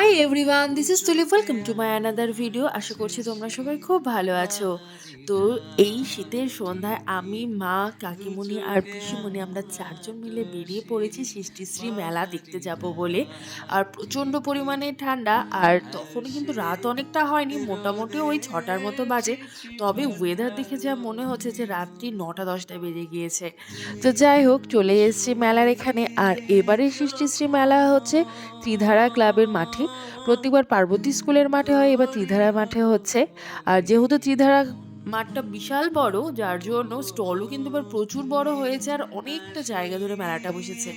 High everyone, this is Tuli. Welcome to my another video. আশা করছি তোমরা সবাই খুব ভালো আছো। তো এই শীতের সন্ধ্যায় আমি, মা, কাকিমুনি আর পিসিমণি আমরা চারজন মিলে বেরিয়ে পড়েছি সৃষ্টিশ্রী মেলা দেখতে যাব বলে। আর প্রচণ্ড পরিমাণে ঠান্ডা, আর তখনও কিন্তু রাত অনেকটা হয়নি, মোটামুটি ওই 6টার মতো বাজে। তবে ওয়েদার দেখে যা মনে হচ্ছে যে রাত্রি 9টা 10টা বেজে গিয়েছে। তো যাই হোক, চলে এসেছি মেলার এখানে। আর এবারে সৃষ্টিশ্রী মেলা হচ্ছে ত্রিধারা ক্লাবের মাঠে। প্রতিবার পার্বতী স্কুলের মাঠে হয়, এবার ত্রিধারা মাঠে হচ্ছে। আর যেহেতু ত্রিধারা মাঠটা বিশাল বড়, যার জন্য স্টলও কিন্তু এবার প্রচুর বড় হয়েছে, আর অনেকটা জায়গা ধরে মেলাটা বসেছে।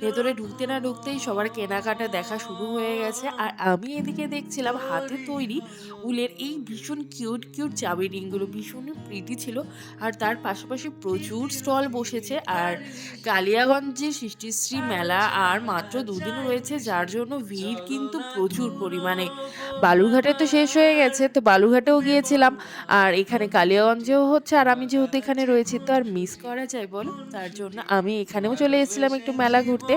ভেতরে ঢুকতে না ঢুকতেই সবার কেনাকাটা দেখা শুরু হয়ে গেছে। আর আমি এদিকে দেখছিলাম হাতে তৈরি উলের এই ভীষণ কিউট কিউট চাবি রিংগুলো, ভীষণই প্রিটি ছিল। আর তার পাশাপাশি প্রচুর স্টল বসেছে। আর কালিয়াগঞ্জে সৃষ্টিশ্রী মেলা আর মাত্র দুদিন রয়েছে, যার জন্য ভিড় কিন্তু প্রচুর পরিমাণে। বালুরঘাটে তো শেষ হয়ে গেছে, তো বালুরঘাটেও গিয়েছিলাম। আর এখানে কালিয়াগঞ্জেও হচ্ছে, আর আমি যেহেতু এখানে রয়েছি তো আর মিস করা যায় বলো, তার জন্য আমি এখানেও চলে এসেছিলাম একটু মেলা ঘুরতে।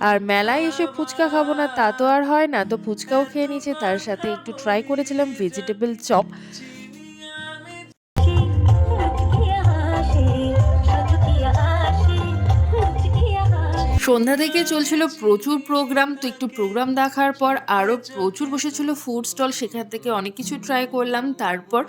আর মেলায় এসে ফুচকা খাবো না তা তো আর হয় না, তো ফুচকাও খেয়ে নিয়েছি, তার সাথে একটু ট্রাই করেছিলাম ভেজিটেবল চপ। সন্ধ্যা থেকে চলছিল প্রচুর প্রোগ্রাম, তো একটু প্রোগ্রাম দেখার পর আরও প্রচুর বসেছিল ফুড স্টল, সেখান থেকে অনেক কিছু ট্রাই করলাম। তারপর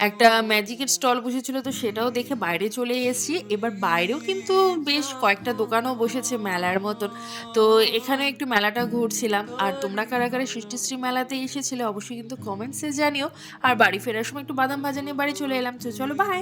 একটা ম্যাজিকের স্টল বসেছিল, তো সেটাও দেখে বাইরে চলে এসেছি। এবার বাইরেও কিন্তু বেশ কয়েকটা দোকানও বসেছে মেলার মতন, তো এখানে একটু মেলাটা ঘুরছিলাম। আর তোমরা কারা কারা সৃষ্টিশ্রী মেলাতে এসেছিলে অবশ্যই কিন্তু কমেন্টসে জানিও। আর বাড়ি ফেরার সময় একটু বাদাম ভাজা নিয়ে বাড়ি চলে এলাম। তো চলো, বাই।